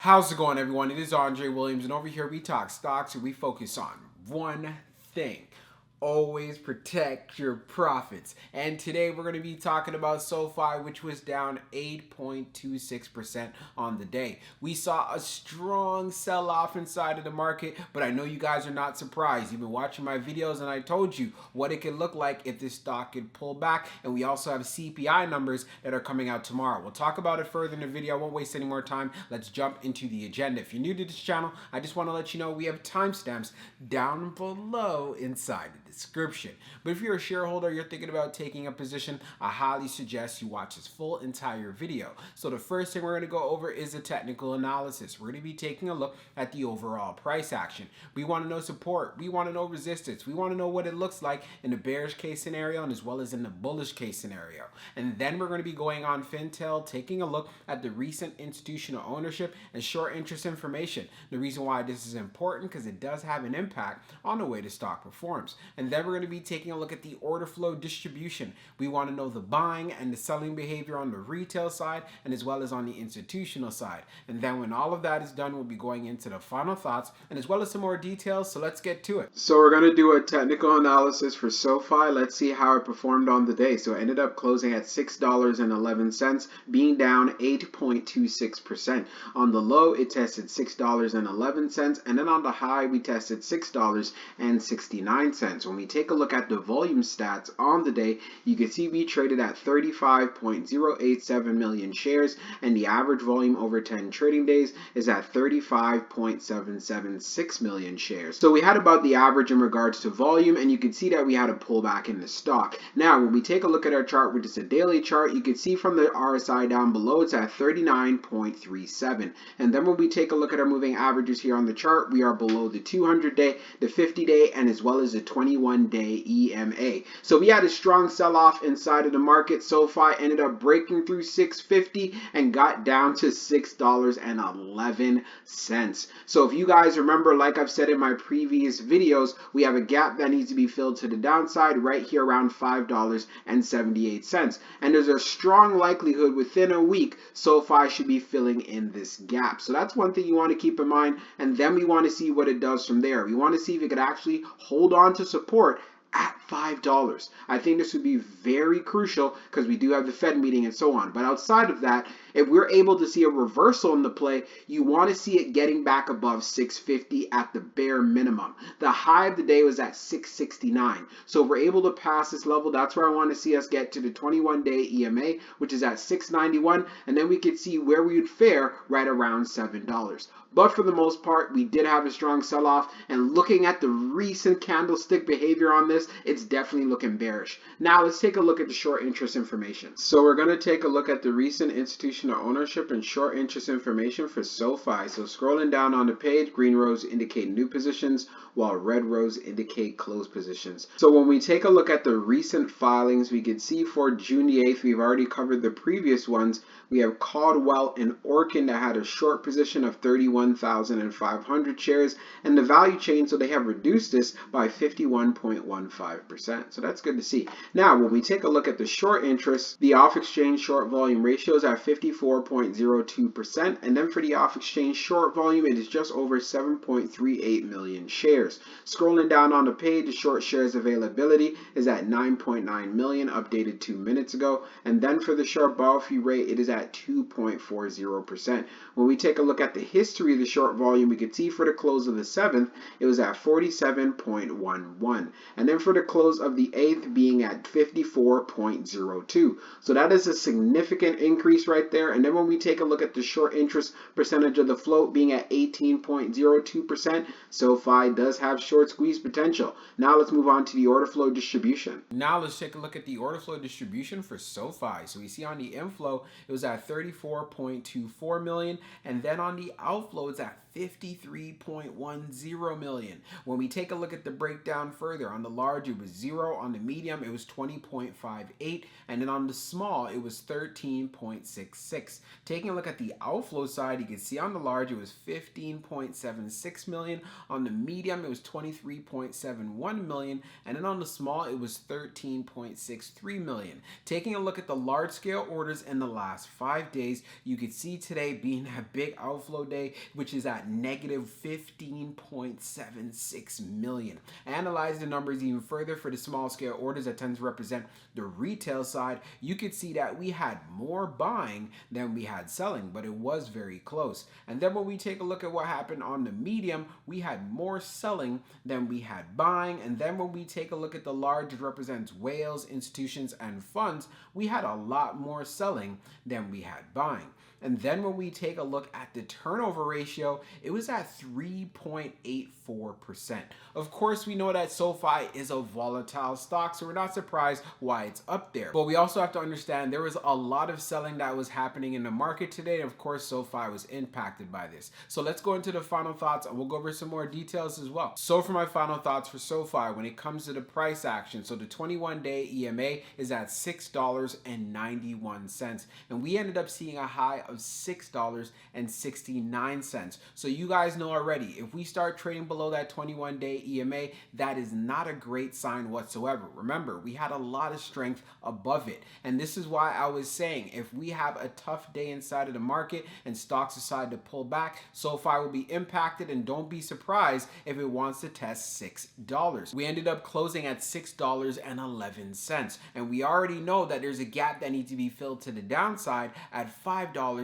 How's it going, everyone? It is Andre Williams, and over here we talk stocks and we focus on one thing. Always protect your profits. And today we're going to be talking about SOFI, which was down 8.26% on the day. We saw a strong sell-off inside of the market, but I know you guys are not surprised. You've been watching my videos and I told you what it could look like if this stock could pull back. And we also have CPI numbers that are coming out tomorrow. We'll talk about it further in the video. I won't waste any more time. Let's jump into the agenda. If you're new to this channel, I just want to let you know we have timestamps down below inside the description. But if you're a shareholder, you're thinking about taking a position, I highly suggest you watch this full entire video. So the first thing we're going to go over is the technical analysis. We're going to be taking a look at the overall price action. We want to know support. We want to know resistance. We want to know what it looks like in the bearish case scenario and as well as in the bullish case scenario. And then we're going to be going on Fintel, taking a look at the recent institutional ownership and short interest information. The reason why this is important because it does have an impact on the way the stock performs. And then we're going to be taking a look at the order flow distribution. We want to know the buying and the selling behavior on the retail side and as well as on the institutional side. And then when all of that is done, we'll be going into the final thoughts and as well as some more details. So let's get to it. So we're going to do a technical analysis for SOFI. Let's see how it performed on the day. So it ended up closing at $6.11, being down 8.26%. On the low, it tested $6.11, and then on the high, we tested $6.69. When we take a look at the volume stats on the day, you can see we traded at 35.087 million shares, and the average volume over 10 trading days is at 35.776 million shares. So we had about the average in regards to volume, and you can see that we had a pullback in the stock. Now, when we take a look at our chart, which is a daily chart, you can see from the RSI down below, it's at 39.37. And then when we take a look at our moving averages here on the chart, we are below the 200-day, the 50-day, and as well as the 21-day EMA. So we had a strong sell-off inside of the market. SOFI ended up breaking through 650 and got down to $6.11. So if you guys remember, like I've said in my previous videos, we have a gap that needs to be filled to the downside right here around $5.78. And there's a strong likelihood within a week SOFI should be filling in this gap. So that's one thing you want to keep in mind. And then we want to see what it does from there. We want to see if it could actually hold on to support at $5. I think this would be very crucial because we do have the Fed meeting and so on. But outside of that, if we're able to see a reversal in the play, you want to see it getting back above 650 at the bare minimum. The high of the day was at 669. So if we're able to pass this level, that's where I want to see us get to the 21-day EMA, which is at 691. And then we could see where we would fare right around $7. But for the most part, we did have a strong sell-off. And looking at the recent candlestick behavior on this, it's definitely looking bearish. Now let's take a look at the short interest information. So we're going to take a look at the recent institutional ownership and short interest information for SOFI. So scrolling down on the page, green rows indicate new positions, while red rows indicate closed positions. So when we take a look at the recent filings, we can see for June the 8th, we've already covered the previous ones. We have Caldwell and Orkin that had a short position of 31,500 shares, and the value change, so they have reduced this by 51.15%. So that's good to see. Now, when we take a look at the short interest, the off-exchange short volume ratio is at 54.02%, and then for the off-exchange short volume, it is just over 7.38 million shares. Scrolling down on the page, the short shares availability is at 9.9 million, updated 2 minutes ago, and then for the short borrow fee rate, it is at 2.40%. When we take a look at the history of the short volume, we can see for the close of the 7th, it was at 47.11. And then for the close of the 8th being at 54.02. So that is a significant increase right there. And then when we take a look at the short interest percentage of the float being at 18.02%, SOFI does have short squeeze potential. Now let's move on to the order flow distribution. Now let's take a look at the order flow distribution for SOFI. So we see on the inflow, it was at 34.24 million, and then on the outflow, it's at 53.10 million. When we take a look at the breakdown further, on the large it was 0, on the medium it was 20.58, and then on the small it was 13.66. Taking a look at the outflow side, you can see on the large it was 15.76 million, on the medium it was 23.71 million, and then on the small it was 13.63 million. Taking a look at the large scale orders in the last 5 days, you could see today being a big outflow day, which is at negative 15.76 million. Analyze the numbers even further for the small scale orders that tend to represent the retail side. You could see that we had more buying than we had selling, but it was very close. And then when we take a look at what happened on the medium, we had more selling than we had buying. And then when we take a look at the large, it represents whales, institutions, and funds, we had a lot more selling than we had buying. And then when we take a look at the turnover ratio, it was at 3.84%. Of course, we know that SOFI is a volatile stock, so we're not surprised why it's up there. But we also have to understand there was a lot of selling that was happening in the market today, and of course, SOFI was impacted by this. So let's go into the final thoughts, and we'll go over some more details as well. So for my final thoughts for SOFI, when it comes to the price action, so the 21-day EMA is at $6.91, and we ended up seeing a high of $6.69. So you guys know already, if we start trading below that 21-day EMA, that is not a great sign whatsoever. Remember, we had a lot of strength above it. And this is why I was saying, if we have a tough day inside of the market and stocks decide to pull back, SOFI will be impacted, and don't be surprised if it wants to test $6. We ended up closing at $6.11. And we already know that there's a gap that needs to be filled to the downside at $5.78.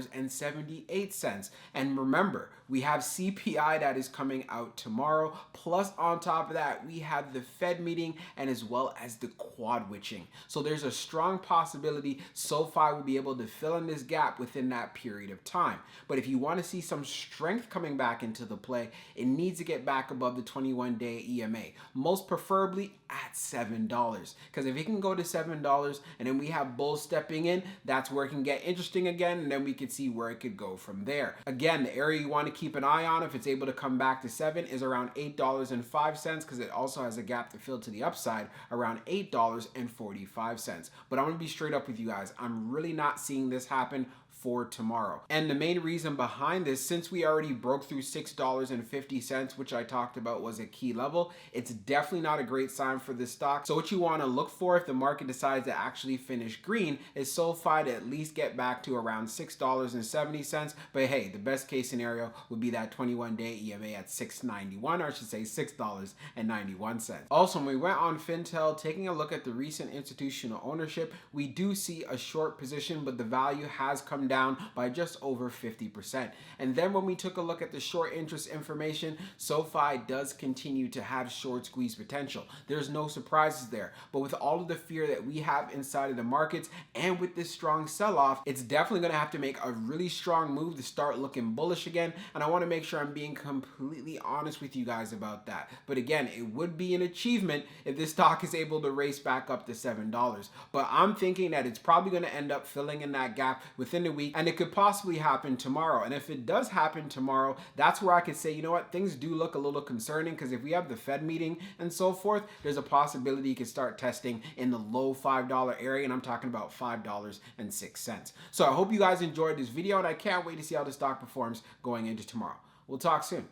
And remember, we have CPI that is coming out tomorrow. Plus, on top of that, we have the Fed meeting and as well as the quad witching. So there's a strong possibility SOFI will be able to fill in this gap within that period of time. But if you want to see some strength coming back into the play, it needs to get back above the 21-day EMA, most preferably at $7. Because if it can go to $7 and then we have bulls stepping in, that's where it can get interesting again, and then we can see where it could go from there. Again, the area you want to keep an eye on if it's able to come back to 7 is around $8.05, because it also has a gap to fill to the upside around $8.45. But I'm going to be straight up with you guys. I'm really not seeing this happen for tomorrow. And the main reason behind this, since we already broke through $6.50, which I talked about was a key level, it's definitely not a great sign for this stock. So what you want to look for if the market decides to actually finish green is SOFI to at least get back to around $6.70. But hey, the best case scenario would be that 21-day EMA at $6.91, or I should say $6.91. Also, when we went on Fintel, taking a look at the recent institutional ownership, we do see a short position, but the value has come down by just over 50%. And then when we took a look at the short interest information, SOFI does continue to have short squeeze potential. There's no surprises there. But with all of the fear that we have inside of the markets and with this strong sell-off, it's definitely going to have to make a really strong move to start looking bullish again. And I want to make sure I'm being completely honest with you guys about that. But again, it would be an achievement if this stock is able to race back up to $7. But I'm thinking that it's probably going to end up filling in that gap within the week, and it could possibly happen tomorrow. And if it does happen tomorrow, that's where I could say, you know what, things do look a little concerning, because if we have the Fed meeting and so forth, there's a possibility you could start testing in the low $5 area, and I'm talking about $5.06. So I hope you guys enjoyed this video, and I can't wait to see how the stock performs going into tomorrow. We'll talk soon.